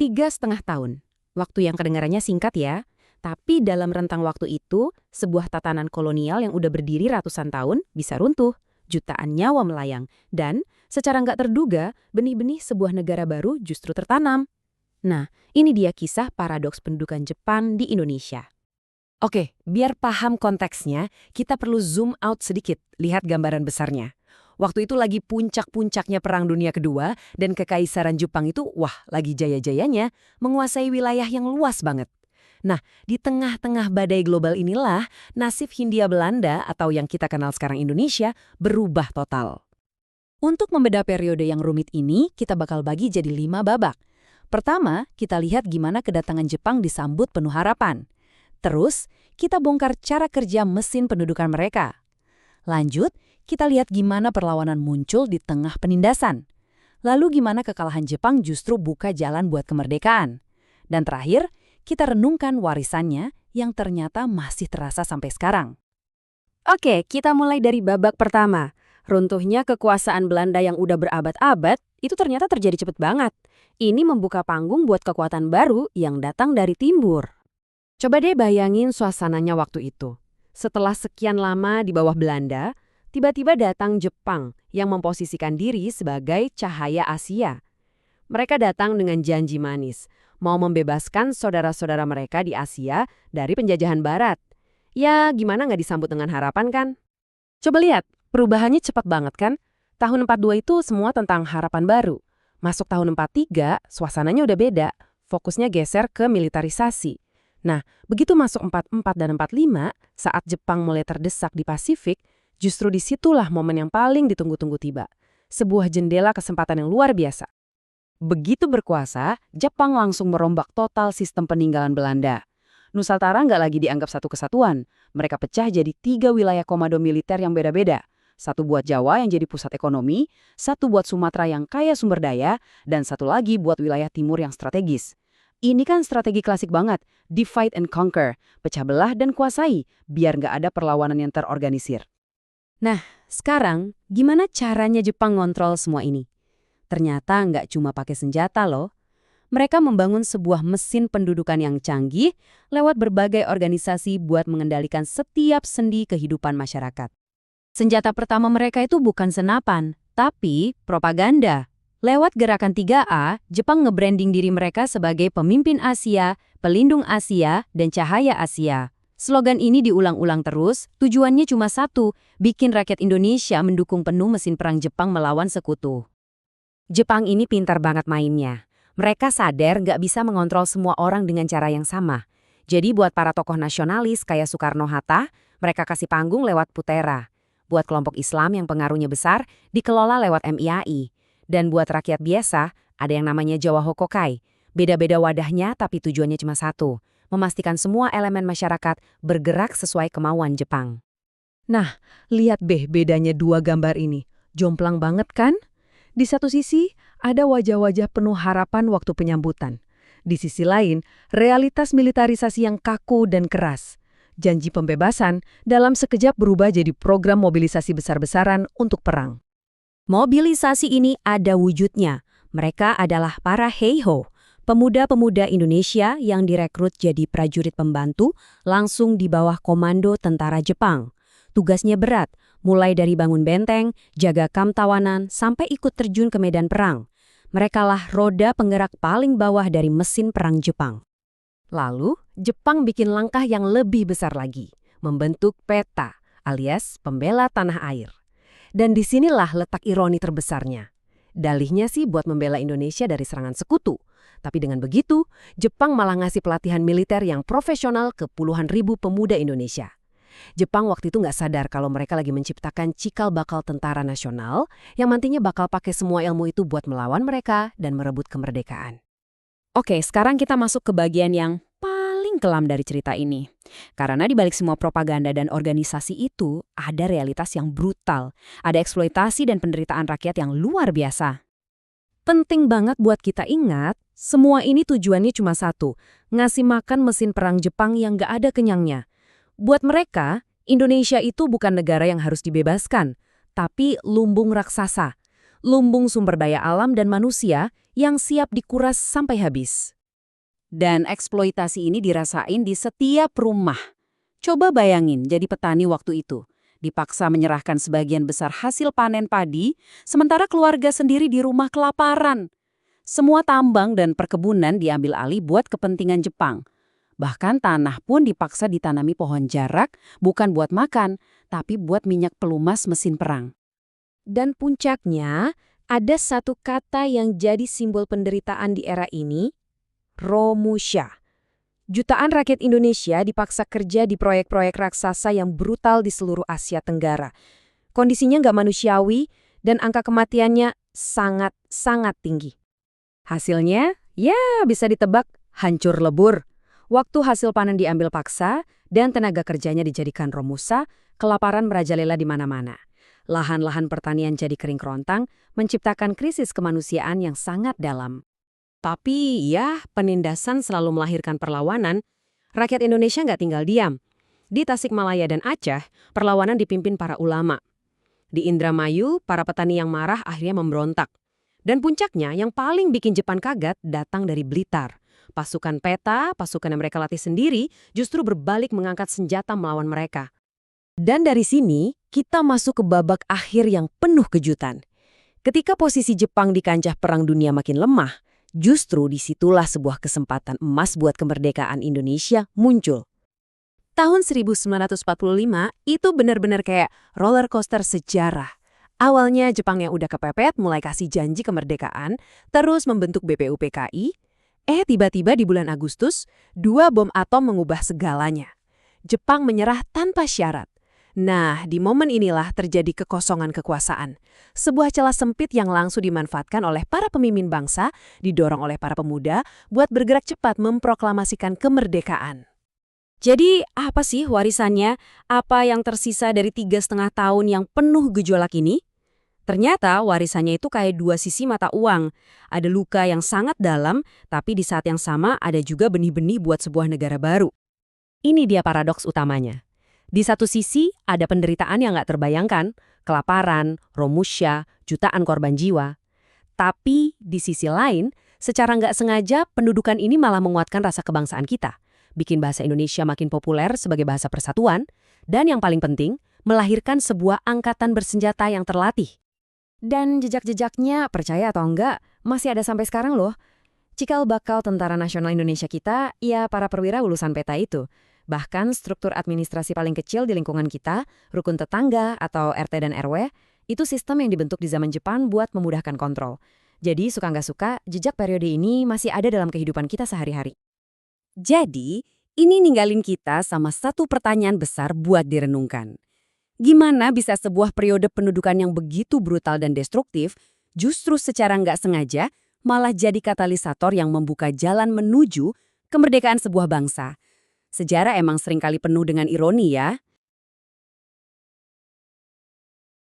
3,5 tahun. Waktu yang kedengarannya singkat ya, tapi dalam rentang waktu itu, sebuah tatanan kolonial yang udah berdiri ratusan tahun bisa runtuh, jutaan nyawa melayang, dan secara nggak terduga, benih-benih sebuah negara baru justru tertanam. Nah, ini dia kisah paradoks pendudukan Jepang di Indonesia. Oke, biar paham konteksnya, kita perlu zoom out sedikit, lihat gambaran besarnya. Waktu itu lagi puncak-puncaknya Perang Dunia Kedua, dan Kekaisaran Jepang itu, lagi jaya-jayanya, menguasai wilayah yang luas banget. Nah, di tengah-tengah badai global inilah, nasib Hindia Belanda atau yang kita kenal sekarang Indonesia berubah total. Untuk membeda periode yang rumit ini, kita bakal bagi jadi 5 babak. Pertama, kita lihat gimana kedatangan Jepang disambut penuh harapan. Terus, kita bongkar cara kerja mesin pendudukan mereka. Lanjut, kita lihat gimana perlawanan muncul di tengah penindasan. Lalu gimana kekalahan Jepang justru buka jalan buat kemerdekaan. Dan terakhir, kita renungkan warisannya yang ternyata masih terasa sampai sekarang. Oke, kita mulai dari babak pertama. Runtuhnya kekuasaan Belanda yang udah berabad-abad, itu ternyata terjadi cepet banget. Ini membuka panggung buat kekuatan baru yang datang dari timur. Coba deh bayangin suasananya waktu itu. Setelah sekian lama di bawah Belanda, tiba-tiba datang Jepang yang memposisikan diri sebagai cahaya Asia. Mereka datang dengan janji manis, mau membebaskan saudara-saudara mereka di Asia dari penjajahan Barat. Ya, gimana nggak disambut dengan harapan kan? Coba lihat, perubahannya cepat banget kan? Tahun 42 itu semua tentang harapan baru. Masuk tahun 43, suasananya udah beda. Fokusnya geser ke militarisasi. Nah, begitu masuk 44 dan 45, saat Jepang mulai terdesak di Pasifik, justru disitulah momen yang paling ditunggu-tunggu tiba. Sebuah jendela kesempatan yang luar biasa. Begitu berkuasa, Jepang langsung merombak total sistem peninggalan Belanda. Nusantara nggak lagi dianggap satu kesatuan. Mereka pecah jadi 3 wilayah komando militer yang beda-beda. Satu buat Jawa yang jadi pusat ekonomi, satu buat Sumatera yang kaya sumber daya, dan satu lagi buat wilayah timur yang strategis. Ini kan strategi klasik banget, divide and conquer, pecah belah dan kuasai, biar nggak ada perlawanan yang terorganisir. Nah, sekarang gimana caranya Jepang ngontrol semua ini? Ternyata nggak cuma pakai senjata loh. Mereka membangun sebuah mesin pendudukan yang canggih lewat berbagai organisasi buat mengendalikan setiap sendi kehidupan masyarakat. Senjata pertama mereka itu bukan senapan, tapi propaganda. Lewat gerakan 3A, Jepang nge-branding diri mereka sebagai pemimpin Asia, pelindung Asia, dan cahaya Asia. Slogan ini diulang-ulang terus, tujuannya cuma satu, bikin rakyat Indonesia mendukung penuh mesin perang Jepang melawan sekutu. Jepang ini pintar banget mainnya. Mereka sadar nggak bisa mengontrol semua orang dengan cara yang sama. Jadi buat para tokoh nasionalis kayak Soekarno-Hatta, mereka kasih panggung lewat Putera. Buat kelompok Islam yang pengaruhnya besar, dikelola lewat MIAI. Dan buat rakyat biasa, ada yang namanya Jawa Hokokai. Beda-beda wadahnya tapi tujuannya cuma satu, memastikan semua elemen masyarakat bergerak sesuai kemauan Jepang. Nah, lihat bedanya dua gambar ini. Jomplang banget kan? Di satu sisi, ada wajah-wajah penuh harapan waktu penyambutan. Di sisi lain, realitas militarisasi yang kaku dan keras. Janji pembebasan dalam sekejap berubah jadi program mobilisasi besar-besaran untuk perang. Mobilisasi ini ada wujudnya. Mereka adalah para Heiho, pemuda-pemuda Indonesia yang direkrut jadi prajurit pembantu langsung di bawah komando tentara Jepang. Tugasnya berat, mulai dari bangun benteng, jaga kamp tawanan, sampai ikut terjun ke medan perang. Merekalah roda penggerak paling bawah dari mesin perang Jepang. Lalu, Jepang bikin langkah yang lebih besar lagi, membentuk PETA, alias Pembela Tanah Air. Dan disinilah letak ironi terbesarnya. Dalihnya sih buat membela Indonesia dari serangan sekutu. Tapi dengan begitu, Jepang malah ngasih pelatihan militer yang profesional ke puluhan ribu pemuda Indonesia. Jepang waktu itu nggak sadar kalau mereka lagi menciptakan cikal bakal tentara nasional yang nantinya bakal pakai semua ilmu itu buat melawan mereka dan merebut kemerdekaan. Oke, sekarang kita masuk ke bagian yang paling kelam dari cerita ini. Karena di balik semua propaganda dan organisasi itu, ada realitas yang brutal. Ada eksploitasi dan penderitaan rakyat yang luar biasa. Penting banget buat kita ingat, semua ini tujuannya cuma satu, ngasih makan mesin perang Jepang yang gak ada kenyangnya. Buat mereka, Indonesia itu bukan negara yang harus dibebaskan, tapi lumbung raksasa. Lumbung sumber daya alam dan manusia yang siap dikuras sampai habis. Dan eksploitasi ini dirasain di setiap rumah. Coba bayangin jadi petani waktu itu. Dipaksa menyerahkan sebagian besar hasil panen padi, sementara keluarga sendiri di rumah kelaparan. Semua tambang dan perkebunan diambil alih buat kepentingan Jepang. Bahkan tanah pun dipaksa ditanami pohon jarak, bukan buat makan, tapi buat minyak pelumas mesin perang. Dan puncaknya, ada satu kata yang jadi simbol penderitaan di era ini, Romusha. Jutaan rakyat Indonesia dipaksa kerja di proyek-proyek raksasa yang brutal di seluruh Asia Tenggara. Kondisinya nggak manusiawi dan angka kematiannya sangat-sangat tinggi. Hasilnya, ya bisa ditebak, hancur lebur. Waktu hasil panen diambil paksa dan tenaga kerjanya dijadikan romusa, kelaparan merajalela di mana-mana. Lahan-lahan pertanian jadi kering kerontang, menciptakan krisis kemanusiaan yang sangat dalam. Tapi ya, penindasan selalu melahirkan perlawanan. Rakyat Indonesia nggak tinggal diam. Di Tasikmalaya dan Aceh, perlawanan dipimpin para ulama. Di Indramayu, para petani yang marah akhirnya memberontak. Dan puncaknya, yang paling bikin Jepang kaget datang dari Blitar. Pasukan peta, pasukan yang mereka latih sendiri, justru berbalik mengangkat senjata melawan mereka. Dan dari sini, kita masuk ke babak akhir yang penuh kejutan. Ketika posisi Jepang di kancah Perang Dunia makin lemah, justru disitulah sebuah kesempatan emas buat kemerdekaan Indonesia muncul. Tahun 1945 itu benar-benar kayak roller coaster sejarah. Awalnya Jepang yang udah kepepet mulai kasih janji kemerdekaan, terus membentuk BPUPKI. Tiba-tiba di bulan Agustus, 2 bom atom mengubah segalanya. Jepang menyerah tanpa syarat. Nah, di momen inilah terjadi kekosongan kekuasaan. Sebuah celah sempit yang langsung dimanfaatkan oleh para pemimpin bangsa, didorong oleh para pemuda buat bergerak cepat memproklamasikan kemerdekaan. Jadi, apa sih warisannya? Apa yang tersisa dari 3,5 tahun yang penuh gejolak ini? Ternyata warisannya itu kayak dua sisi mata uang. Ada luka yang sangat dalam, tapi di saat yang sama ada juga benih-benih buat sebuah negara baru. Ini dia paradoks utamanya. Di satu sisi, ada penderitaan yang nggak terbayangkan, kelaparan, romusha, jutaan korban jiwa. Tapi di sisi lain, secara nggak sengaja pendudukan ini malah menguatkan rasa kebangsaan kita, bikin bahasa Indonesia makin populer sebagai bahasa persatuan, dan yang paling penting, melahirkan sebuah angkatan bersenjata yang terlatih. Dan jejak-jejaknya, percaya atau enggak, masih ada sampai sekarang loh. Cikal bakal Tentara Nasional Indonesia kita, ya para perwira lulusan peta itu. Bahkan struktur administrasi paling kecil di lingkungan kita, rukun tetangga atau RT dan RW, itu sistem yang dibentuk di zaman Jepang buat memudahkan kontrol. Jadi suka nggak suka, jejak periode ini masih ada dalam kehidupan kita sehari-hari. Jadi, ini ninggalin kita sama satu pertanyaan besar buat direnungkan. Gimana bisa sebuah periode pendudukan yang begitu brutal dan destruktif, justru secara nggak sengaja, malah jadi katalisator yang membuka jalan menuju kemerdekaan sebuah bangsa? Sejarah emang seringkali penuh dengan ironi ya.